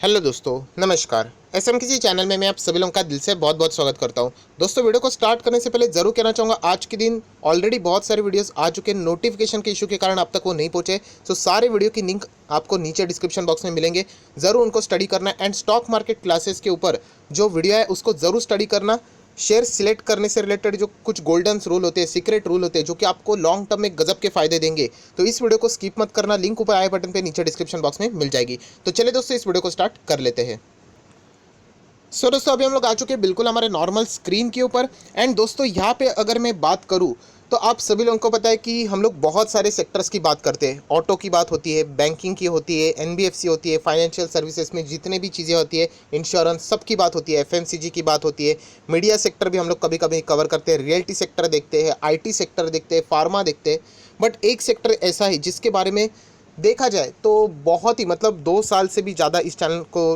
Hello दोस्तों, नमस्कार। SM किसी चैनल में मैं आप सभी लोगों का दिल से बहुत बहुत स्वागत करता हूं। दोस्तों, वीडियो को स्टार्ट करने से पहले ज़रूर कहना चाहूँगा, आज के दिन ऑलरेडी बहुत सारे वीडियोस आ चुके हैं। नोटिफिकेशन के इशू के कारण आप तक वो नहीं पहुंचे। सो सारे वीडियो की लिंक आपको नीचे डिस्क्रिप्शन बॉक्स में मिलेंगे, ज़रूर उनको स्टडी करना। एंड स्टॉक मार्केट क्लासेस के ऊपर जो वीडियो है उसको ज़रूर स्टडी करना। शेयर सिलेक्ट करने से रिलेटेड जो कुछ गोल्डन रूल होते हैं, सीक्रेट रूल होते हैं, जो कि आपको लॉन्ग टर्म में गजब के फायदे देंगे, तो इस वीडियो को स्किप मत करना। लिंक ऊपर आई बटन पे नीचे डिस्क्रिप्शन बॉक्स में मिल जाएगी। तो चलिए दोस्तों, इस वीडियो को स्टार्ट कर लेते हैं। दोस्तों, अभी हम लोग आ चुके हैं बिल्कुल हमारे नॉर्मल स्क्रीन के ऊपर। एंड दोस्तों, यहाँ पे अगर मैं बात करूँ तो आप सभी लोगों को पता है कि हम लोग बहुत सारे सेक्टर्स की बात करते हैं। ऑटो की बात होती है, बैंकिंग की होती है, एनबीएफसी होती है, फाइनेंशियल सर्विसेज में जितने भी चीज़ें होती है, इंश्योरेंस, सब की बात होती है, एफएमसीजी की बात होती है। मीडिया सेक्टर भी हम लोग कभी कभी कवर करते हैं, रियल्टी सेक्टर देखते हैं, आईटी सेक्टर देखते हैं, फार्मा देखते हैं। बट एक सेक्टर ऐसा है जिसके बारे में देखा जाए तो बहुत ही 2 साल से भी ज़्यादा इस चैनल को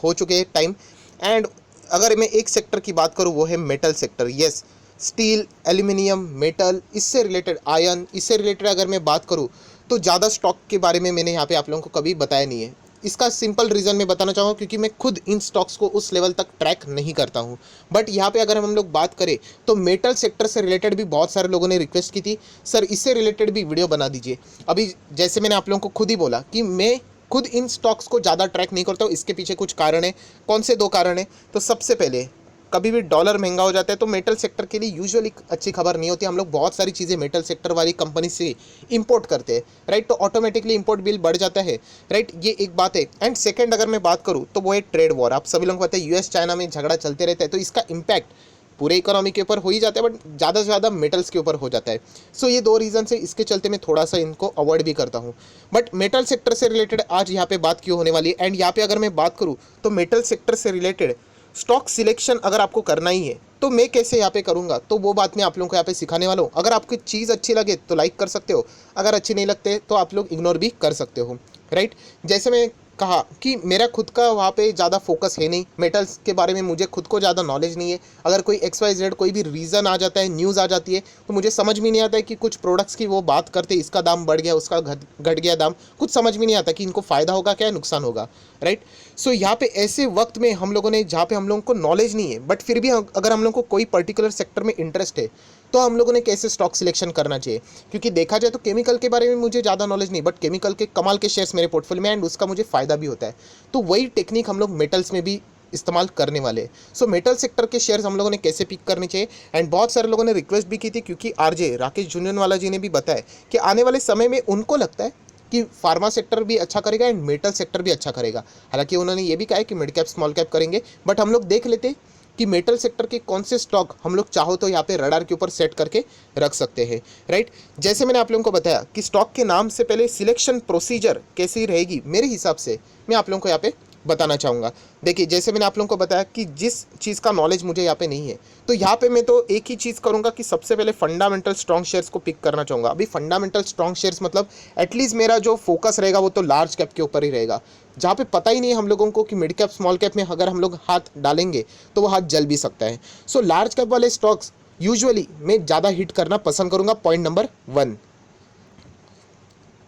हो चुके हैं टाइम। एंड अगर मैं एक सेक्टर की बात करूँ, वो है metal sector. Yes, steel, aluminium, metal, इससे रिलेटेड आयन, इससे रिलेटेड अगर मैं बात करूँ तो ज़्यादा स्टॉक के बारे में मैंने यहाँ पे आप लोगों को कभी बताया नहीं है। इसका सिंपल रीज़न मैं बताना चाहूँगा, क्योंकि मैं खुद इन स्टॉक्स को उस लेवल तक ट्रैक नहीं करता हूँ। बट यहाँ पे अगर हम लोग बात करें तो मेटल सेक्टर से रिलेटेड भी बहुत सारे लोगों ने रिक्वेस्ट की थी, सर इससे रिलेटेड भी वीडियो बना दीजिए। अभी जैसे मैंने आप लोगों को खुद ही बोला कि मैं खुद इन स्टॉक्स को ज़्यादा ट्रैक नहीं करता हूँ। इसके पीछे कुछ कारण है। कौन से 2 कारण है? तो सबसे पहले, कभी भी डॉलर महंगा हो जाता है तो मेटल सेक्टर के लिए यूजुअली अच्छी खबर नहीं होती। हम लोग बहुत सारी चीज़ें मेटल सेक्टर वाली कंपनी से इंपोर्ट करते हैं, राइट? तो ऑटोमेटिकली इंपोर्ट बिल बढ़ जाता है, राइट? ये एक बात है। एंड सेकंड अगर मैं बात करूँ तो वो है ट्रेड वॉर। आप सभी लोगों को पता है यूएस चाइना में झगड़ा चलते रहता है, तो इसका इम्पैक्ट पूरे इकोनॉमी के ऊपर हो ही जाता है, बट ज़्यादा से ज़्यादा मेटल्स के ऊपर हो जाता है। सो ये 2 रीज़न से इसके चलते मैं थोड़ा सा इनको अवॉइड भी करता हूँ। बट मेटल सेक्टर से रिलेटेड आज यहाँ पे बात क्यों होने वाली है? एंड यहाँ पे अगर मैं बात करूँ तो मेटल सेक्टर से रिलेटेड स्टॉक सिलेक्शन अगर आपको करना ही है तो मैं कैसे यहाँ पे करूँगा, तो वो बात मैं आप लोगों को यहाँ पे सिखाने वाला हूँ। अगर आपको चीज़ अच्छी लगे तो लाइक कर सकते हो, अगर अच्छी नहीं लगते तो आप लोग इग्नोर भी कर सकते हो, राइट? जैसे मैं कहा कि मेरा खुद का वहाँ पे ज़्यादा फोकस है नहीं, मेटल्स के बारे में मुझे खुद को ज़्यादा नॉलेज नहीं है। अगर कोई XYZ कोई भी रीज़न आ जाता है, न्यूज़ आ जाती है, तो मुझे समझ में नहीं आता है कि कुछ प्रोडक्ट्स की वो बात करते, इसका दाम बढ़ गया, उसका घट गया दाम, कुछ समझ में नहीं आता कि इनको फ़ायदा होगा क्या नुकसान होगा, राइट? सो यहाँ पे ऐसे वक्त में हम लोगों ने, जहाँ पे हम लोगों को नॉलेज नहीं है बट फिर भी अगर हम लोगों को कोई पर्टिकुलर सेक्टर में इंटरेस्ट है, तो हम लोगों ने कैसे स्टॉक सिलेक्शन करना चाहिए। क्योंकि देखा जाए तो केमिकल के बारे में मुझे ज़्यादा नॉलेज नहीं, बट केमिकल के कमाल के शेयर्स मेरे पोर्टफोलियो में, एंड उसका मुझे फ़ायदा भी होता है। तो वही टेक्निक हम लोग मेटल्स में भी इस्तेमाल करने वाले हैं। सो मेटल सेक्टर के शेयर्स हम लोगों ने कैसे पिक करने चाहिए। एंड बहुत सारे लोगों ने रिक्वेस्ट भी की थी, क्योंकि आरजे राकेश झुनझुनवाला जी ने भी बताया कि आने वाले समय में उनको लगता है कि फार्मा सेक्टर भी अच्छा करेगा एंड मेटल सेक्टर भी अच्छा करेगा। हालांकि उन्होंने ये भी कहा है कि मिड कैप स्मॉल कैप करेंगे, बट हम लोग देख लेते कि मेटल सेक्टर के कौन से स्टॉक हम लोग चाहो तो यहाँ पे रडार के ऊपर सेट करके रख सकते हैं, राइट? जैसे मैंने आप लोगों को बताया कि स्टॉक के नाम से पहले सिलेक्शन प्रोसीजर कैसी रहेगी, मेरे हिसाब से मैं आप लोगों को यहाँ पे बताना चाहूँगा। देखिए, जैसे मैंने आप लोगों को बताया कि जिस चीज़ का नॉलेज मुझे यहाँ पे नहीं है, तो यहाँ पे मैं तो एक ही चीज़ करूँगा कि सबसे पहले फंडामेंटल स्ट्रॉन्ग शेयर्स को पिक करना चाहूँगा। अभी फंडामेंटल स्ट्रॉन्ग शेयर्स एटलीस्ट मेरा जो फोकस रहेगा वो तो लार्ज कैप के ऊपर ही रहेगा, जहाँ पे पता ही नहीं है हम लोगों को कि मिड कैप स्मॉल कैप में अगर हम लोग हाथ डालेंगे तो वो हाथ जल भी सकता है। सो लार्ज कैप वाले स्टॉक्स यूजुअली मैं ज़्यादा हिट करना पसंद करूँगा, पॉइंट नंबर 1।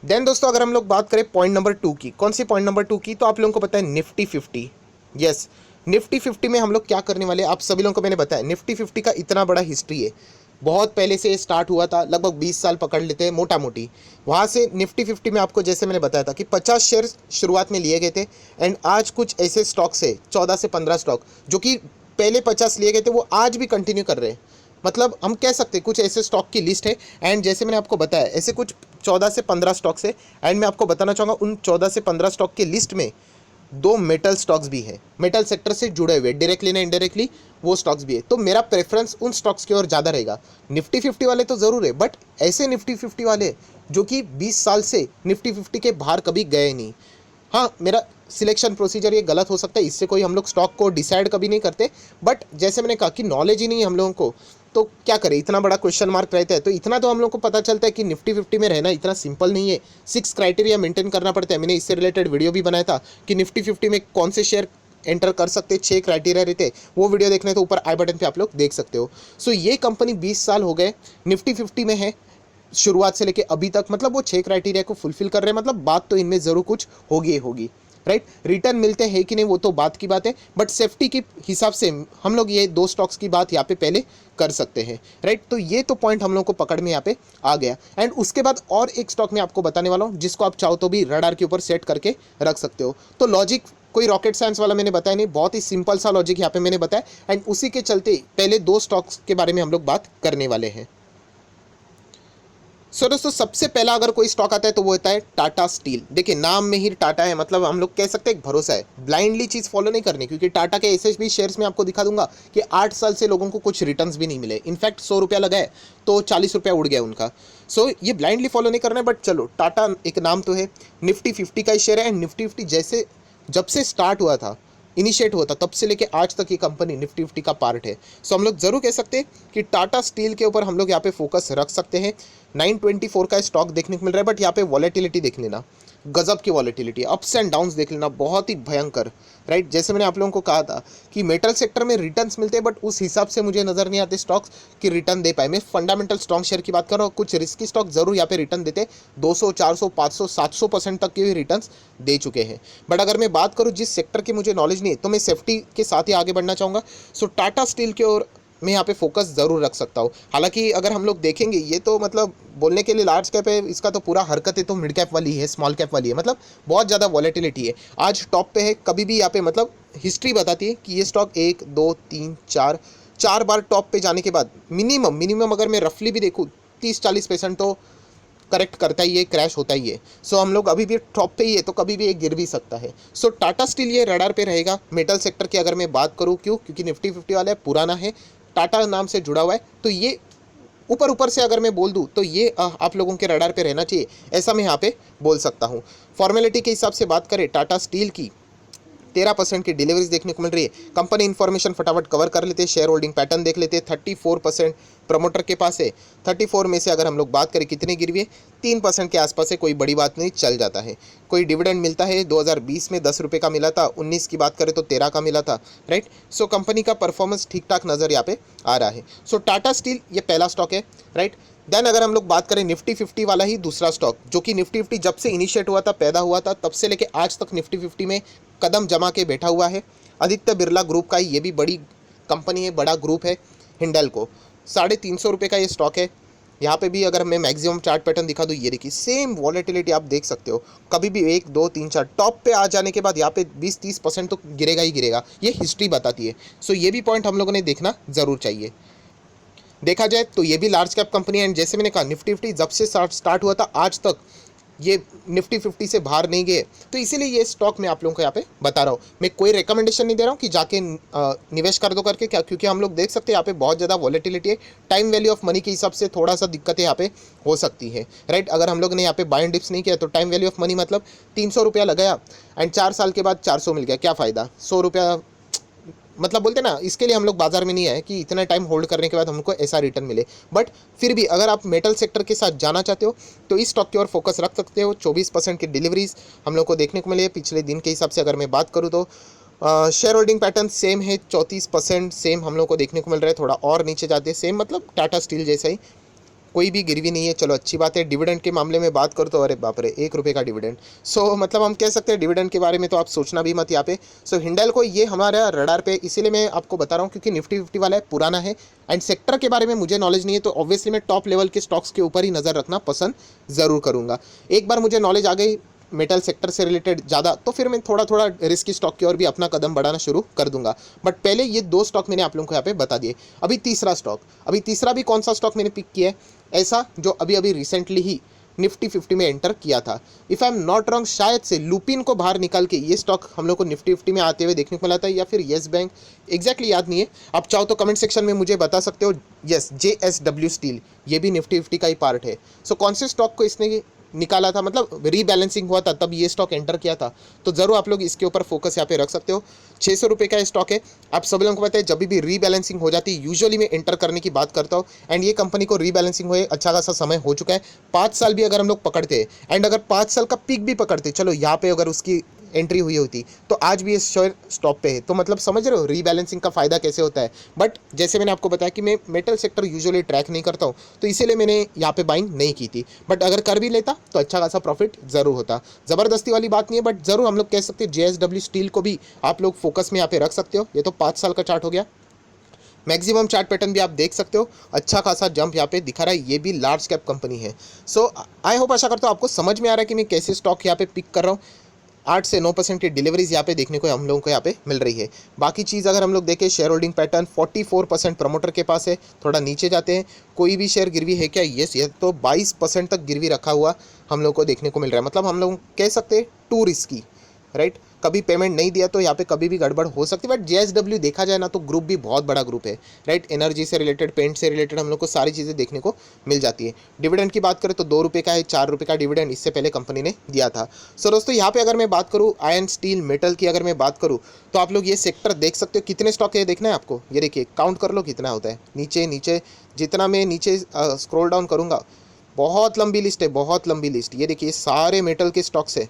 देन दोस्तों, अगर हम लोग बात करें पॉइंट नंबर 2 की, कौन सी पॉइंट नंबर 2 की, तो आप लोगों को पता है निफ्टी 50। यस, निफ्टी 50 में हम लोग क्या करने वाले हैं, आप सभी लोगों को मैंने बताया निफ्टी 50 का इतना बड़ा हिस्ट्री है। बहुत पहले से स्टार्ट हुआ था, लगभग 20 साल पकड़ लेते हैं मोटा मोटी। वहाँ से निफ्टी 50 में आपको जैसे मैंने बताया था कि 50 शेयर शुरुआत में लिए गए थे। एंड आज कुछ ऐसे स्टॉक्स है, 14 से 15 स्टॉक, जो कि पहले 50 लिए गए थे, वो आज भी कंटिन्यू कर रहे हैं। हम कह सकते हैं कुछ ऐसे स्टॉक की लिस्ट है। एंड जैसे मैंने आपको बताया, ऐसे कुछ 14 से 15 स्टॉक्स है। एंड मैं आपको बताना चाहूँगा, उन 14 से 15 स्टॉक की लिस्ट में 2 मेटल स्टॉक्स भी हैं, मेटल सेक्टर से जुड़े हुए, डायरेक्टली ना इनडायरेक्टली वो स्टॉक्स भी है। तो मेरा प्रेफरेंस उन स्टॉक्स की ओर ज़्यादा रहेगा। निफ्टी 50 वाले तो ज़रूर है, बट ऐसे निफ्टी 50 वाले जो कि 20 साल से निफ्टी 50 के बाहर कभी गए नहीं। हाँ, मेरा सिलेक्शन प्रोसीजर ये गलत हो सकता है, इससे कोई हम लोग स्टॉक को डिसाइड कभी नहीं करते, बट जैसे मैंने कहा कि नॉलेज ही नहीं है हम लोगों को, तो क्या करें, इतना बड़ा क्वेश्चन मार्क रहता है। तो इतना तो हम लोग को पता चलता है कि निफ्टी 50 में रहना इतना सिंपल नहीं है, 6 क्राइटेरिया मेंटेन करना पड़ता है। मैंने इससे रिलेटेड वीडियो भी बनाया था कि निफ्टी 50 में कौन से शेयर एंटर कर सकते, 6 क्राइटेरिया रहते। वो वीडियो देखने तो ऊपर आई बटन पे आप लोग देख सकते हो। सो ये कंपनी 20 साल हो गए निफ्टी 50 में है, शुरुआत से लेके अभी तक, वो 6 क्राइटेरिया को फुलफिल कर रहे हैं। बात तो इनमें ज़रूर कुछ होगी ही होगी, राइट। रिटर्न मिलते हैं कि नहीं वो तो बात की बात है, बट सेफ्टी के हिसाब से हम लोग ये दो स्टॉक्स की बात यहाँ पे पहले कर सकते हैं, राइट। तो ये तो पॉइंट हम लोग को पकड़ में यहाँ पे आ गया। एंड उसके बाद और एक स्टॉक मैं आपको बताने वाला हूँ जिसको आप चाहो तो भी रडार के ऊपर सेट करके रख सकते हो। तो लॉजिक कोई रॉकेट साइंस वाला मैंने बताया नहीं, बहुत ही सिंपल सा लॉजिक यहाँ पे मैंने बताया। एंड उसी के चलते पहले दो स्टॉक्स के बारे में हम लोग बात करने वाले हैं। सो दोस्तों, सबसे पहला अगर कोई स्टॉक आता है तो वो होता है टाटा स्टील। देखिए नाम में ही टाटा है, मतलब हम लोग कह सकते हैं एक भरोसा है, ब्लाइंडली चीज़ फॉलो नहीं करनी, क्योंकि टाटा के ऐसे भी शेयर्स में आपको दिखा दूंगा कि 8 साल से लोगों को कुछ रिटर्न्स भी नहीं मिले। इनफैक्ट 100 रुपया लगाए तो 40 रुपया उड़ गया उनका। सो ये ब्लाइंडली फॉलो नहीं करना है, बट चलो टाटा एक नाम तो है, निफ्टी 50 का शेयर है। एंड निफ्टी 50 जैसे जब से स्टार्ट हुआ था, इनिशिएट हुआ था, तब से लेके आज तक ये कंपनी निफ्टी 50 का पार्ट है। सो हम लोग जरूर कह सकते हैं कि टाटा स्टील के ऊपर हम लोग यहाँ पे फोकस रख सकते हैं। 924 का स्टॉक देखने को मिल रहा है, बट यहाँ पे वॉलेटिलिटी देख लेना, गजब की वॉलेटिलिटी, अप्स एंड डाउन्स देख लेना, बहुत ही भयंकर, राइट। जैसे मैंने आप लोगों को कहा था कि मेटल सेक्टर में रिटर्न्स मिलते हैं, बट उस हिसाब से मुझे नजर नहीं आते स्टॉक्स कि रिटर्न दे पाए। मैं फंडामेंटल स्ट्रॉन्ग शेयर की बात कर रहा हूँ, कुछ रिस्की स्टॉक जरूर यहाँ पे रिटर्न देते, 200, 400, 500, 700% तक के भी रिटर्न दे चुके हैं। बट अगर मैं बात करूँ जिस सेक्टर की मुझे नॉलेज नहीं है, तो मैं सेफ्टी के साथ ही आगे बढ़ना चाहूँगा। सो टाटा स्टील की ओर मैं यहाँ पे फोकस ज़रूर रख सकता हूँ। हालांकि अगर हम लोग देखेंगे, ये तो मतलब बोलने के लिए लार्ज कैप है, इसका तो पूरा हरकत है तो मिड कैप वाली है, स्मॉल कैप वाली है, मतलब बहुत ज़्यादा वॉलेटिलिटी है। आज टॉप पे है, कभी भी यहाँ पे मतलब हिस्ट्री बताती है कि ये स्टॉक 1, 2, 3, 4 बार टॉप पे जाने के बाद मिनिमम अगर मैं रफली भी देखूँ 30-40% तो करेक्ट करता ही है, क्रैश होता ही है। सो हम लोग अभी भी टॉप पे ही है, तो कभी भी एक गिर भी सकता है। सो टाटा स्टील ये रडार पे रहेगा। मेटल सेक्टर की अगर मैं बात करूँ, क्योंकि निफ्टी 50 वाला है, पुराना है, टाटा नाम से जुड़ा हुआ है, तो ये ऊपर से अगर मैं बोल दूं तो ये आप लोगों के रडार पे रहना चाहिए, ऐसा मैं यहाँ पे बोल सकता हूँ। फॉर्मेलिटी के हिसाब से बात करें, टाटा स्टील की 13% की डिलीवरीज देखने को मिल रही है। कंपनी इन्फॉर्मेशन फटाफट कवर कर लेते हैं, शेयर होल्डिंग पैटर्न देख लेते हैं। 34% प्रमोटर के पास है। 34 में से अगर हम लोग बात करें कितने गिरवी है, 3% के आसपास है, कोई बड़ी बात नहीं, चल जाता है। कोई डिविडेंड मिलता है, 2020 में 10 रुपये का मिला था, 19 की बात करें तो 13 का मिला था, राइट। सो कंपनी का परफॉर्मेंस ठीक ठाक नज़र यहाँ पे आ रहा है। सो टाटा स्टील ये पहला स्टॉक है, राइट। देन अगर हम लोग बात करें निफ्टी 50 वाला ही दूसरा स्टॉक, जो कि निफ्टी 50 जब से इनिशिएट हुआ था, पैदा हुआ था, तब से लेके आज तक निफ्टी 50 में कदम जमा के बैठा हुआ है। आदित्य बिरला ग्रुप का ये भी बड़ी कंपनी है, बड़ा ग्रुप है। हिंडल्को 350 रुपये का ये स्टॉक है। यहाँ पे भी अगर मैं मैक्सिमम चार्ट पैटर्न दिखा दूँ, ये देखिए सेम वॉलेटिलिटी आप देख सकते हो। कभी भी 1, 2, 3, 4 टॉप पे आ जाने के बाद यहाँ पे 20-30% तो गिरेगा ही गिरेगा, ये हिस्ट्री बताती है। सो ये भी पॉइंट हम लोगों ने देखना ज़रूर चाहिए। देखा जाए तो ये भी लार्ज कैप कंपनी है। एंड जैसे मैंने कहा निफ्टी 50 जब से स्टार्ट हुआ था आज तक ये निफ्टी 50 से बाहर नहीं गए, तो इसीलिए ये स्टॉक मैं आप लोगों को यहाँ पे बता रहा हूँ। मैं कोई रिकमेंडेशन नहीं दे रहा हूँ कि जाके निवेश कर दो करके, क्या, क्योंकि हम लोग देख सकते हैं यहाँ पे बहुत ज़्यादा वॉलेटिलिटी है। टाइम वैल्यू ऑफ मनी के हिसाब से थोड़ा सा दिक्कतें यहाँ पे हो सकती है, राइट। अगर हम लोग ने यहाँ पे बाय एंड डिप्स नहीं किया तो टाइम वैल्यू ऑफ मनी मतलब 300 रुपया लगाया एंड 4 साल के बाद 400 मिल गया, क्या फ़ायदा। 100 रुपया मतलब बोलते ना, इसके लिए हम लोग बाजार में नहीं आए कि इतना टाइम होल्ड करने के बाद हमको ऐसा रिटर्न मिले। बट फिर भी अगर आप मेटल सेक्टर के साथ जाना चाहते हो तो इस स्टॉक की ओर फोकस रख सकते हो। 24% की डिलीवरीज हम लोग को देखने को मिले पिछले दिन के हिसाब से। अगर मैं बात करूँ तो शेयर होल्डिंग पैटर्न सेम है, 34% सेम हम लोग को देखने को मिल रहा है। थोड़ा और नीचे जाते हैं सेम, मतलब टाटा स्टील जैसा ही, कोई भी गिरवी नहीं है, चलो अच्छी बात है। डिविडेंड के मामले में बात करो तो अरे बाप रे, 1 रुपये का डिविडेंड। सो मतलब हम कह सकते हैं डिविडेंड के बारे में तो आप सोचना भी मत यहाँ पे। सो हिंडल्को ये हमारा रडार पे, इसीलिए मैं आपको बता रहा हूँ क्योंकि निफ्टी 50 वाला है, पुराना है। एंड सेक्टर के बारे में मुझे नॉलेज नहीं है, तो ऑब्वियसली मैं टॉप लेवल के स्टॉक्स के ऊपर ही नज़र रखना पसंद ज़रूर करूँगा। एक बार मुझे नॉलेज आ गई मेटल सेक्टर से रिलेटेड ज़्यादा, तो फिर मैं थोड़ा थोड़ा रिस्की स्टॉक की ओर भी अपना कदम बढ़ाना शुरू कर दूंगा। बट पहले ये 2 स्टॉक मैंने आप लोगों को यहाँ पे बता दिए। अभी तीसरा भी कौन सा स्टॉक मैंने पिक किया है ऐसा, जो अभी अभी रिसेंटली ही निफ्टी 50 में एंटर किया था। If I am not wrong, शायद से लुपिन को बाहर निकाल के ये स्टॉक हम लोग को निफ्टी 50 में आते हुए देखने को मिला था, या फिर येस बैंक, एग्जैक्टली याद नहीं है। आप चाहो तो कमेंट सेक्शन में मुझे बता सकते हो। यस, JSW स्टील, ये भी निफ्टी 50 का ही पार्ट है। सो कौन से स्टॉक को इसने निकाला था, मतलब रीबैलेंसिंग हुआ था तब ये स्टॉक एंटर किया था, तो ज़रूर आप लोग इसके ऊपर फोकस यहाँ पे रख सकते हो। 600 रुपये का स्टॉक है। आप सब लोगों को पता है जब भी रीबैलेंसिंग हो जाती है यूजुअली मैं एंटर करने की बात करता हूँ। एंड ये कंपनी को रीबैलेंसिंग हुए अच्छा खासा समय हो चुका है। 5 साल भी अगर हम लोग पकड़ते हैं, एंड अगर 5 साल का पीक भी पकड़ते, चलो यहाँ पे अगर उसकी एंट्री हुई होती तो आज भी ये शेयर स्टॉप पे है। तो मतलब समझ रहे हो रीबैलेंसिंग का फ़ायदा कैसे होता है। बट जैसे मैंने आपको बताया कि मैं मेटल सेक्टर यूजुअली ट्रैक नहीं करता हूँ, तो इसीलिए मैंने यहाँ पे बाइंग नहीं की थी। बट अगर कर भी लेता तो अच्छा खासा प्रॉफिट ज़रूर होता। ज़बरदस्ती वाली बात नहीं है, बट ज़रूर हम लोग कह सकते हैं JSW स्टील को भी आप लोग फोकस में यहाँ पे रख सकते हो। ये तो 5 साल का चार्ट हो गया। मैक्सिमम चार्ट पैटर्न भी आप देख सकते हो, अच्छा खासा जंप यहाँ पे दिखा रहा है। ये भी लार्ज कैप कंपनी है। सो आई होप, आशा करता हूँ आपको समझ में आ रहा है कि मैं कैसे स्टॉक यहाँ पे पिक कर रहा हूँ। 8 से 9% की डिलीवरीज यहाँ पे देखने को हम लोगों को यहाँ पे मिल रही है। बाकी चीज़ अगर हम लोग देखें, शेयर होल्डिंग पैटर्न 44% प्रमोटर के पास है। थोड़ा नीचे जाते हैं, कोई भी शेयर गिरवी है क्या? यस, ये तो 22% तक गिरवी रखा हुआ हम लोग को देखने को मिल रहा है। मतलब हम लोग कह सकते हैं टू रिस्की, राइट। कभी पेमेंट नहीं दिया तो यहाँ पे कभी भी गड़बड़ हो सकती है। बट JSW देखा जाए ना तो ग्रुप भी बहुत बड़ा ग्रुप है, राइट। एनर्जी से रिलेटेड, पेंट से रिलेटेड हम लोग को सारी चीज़ें देखने को मिल जाती है। डिविडेंड की बात करें तो 2 रुपये का है, 4 रुपये का डिविडेंड इससे पहले कंपनी ने दिया था। सो दोस्तों, यहाँ पे अगर मैं बात करूँ आयरन स्टील मेटल की, अगर मैं बात करूँ तो आप लोग ये सेक्टर देख सकते हो। कितने स्टॉक है देखना है आपको, ये देखिए, काउंट कर लो कितना होता है। नीचे नीचे जितना मैं नीचे स्क्रॉल डाउन करूँगा, बहुत लंबी लिस्ट है, बहुत लंबी लिस्ट। ये देखिए, सारे मेटल के स्टॉक्स है,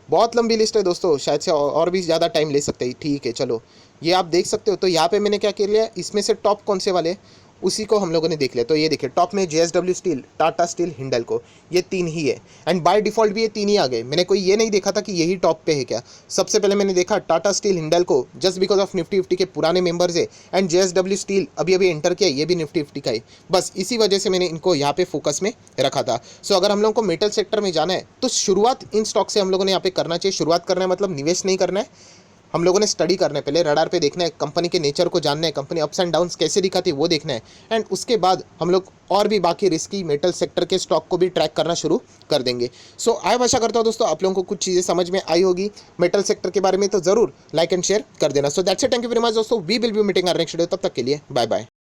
बहुत लंबी लिस्ट है दोस्तों। शायद से और भी ज़्यादा टाइम ले सकते हैं। ठीक है, चलो ये आप देख सकते हो। तो यहाँ पे मैंने क्या कर लिया, इसमें से टॉप कौन से वाले उसी को हम लोगों ने देख लिया। तो ये देखिए, टॉप में JSW steel, Tata Steel, Hindalco, ये 3 ही है। एंड बाय डिफ़ॉल्ट भी ये 3 ही आ गए। मैंने कोई ये नहीं देखा था कि यही टॉप पे है क्या। सबसे पहले मैंने देखा Tata Steel, Hindalco, just because of Nifty 50 के पुराने मेंबर्स है। एंड JSW स्टील अभी अभी एंटर किया, ये भी निफ्टी 50 का है। बस इसी वजह से मैंने इनको यहाँ पे फोकस में रखा था। सो अगर हम लोगों को मेटल सेक्टर में जाना है तो शुरुआत इन स्टॉक से हम लोगों ने यहाँ पे करना चाहिए। शुरुआत करना है मतलब निवेश नहीं करना है, हम लोगों ने स्टडी करना है। पहले रडार पे देखना है, कंपनी के नेचर को जानना है, कंपनी अप्स एंड डाउन्स कैसे दिखाती है वो देखना है। एंड उसके बाद हम लोग और भी बाकी रिस्की मेटल सेक्टर के स्टॉक को भी ट्रैक करना शुरू कर देंगे। सो आई आशा करता हूँ दोस्तों आप लोगों को कुछ चीज़ें समझ में आई होगी मेटल सेक्टर के बारे में। तो जरूर लाइक एंड शेयर कर देना। So that's it, thank you very much दोस्तों। We will be meeting our next video. तब तक के लिए बाय बाय।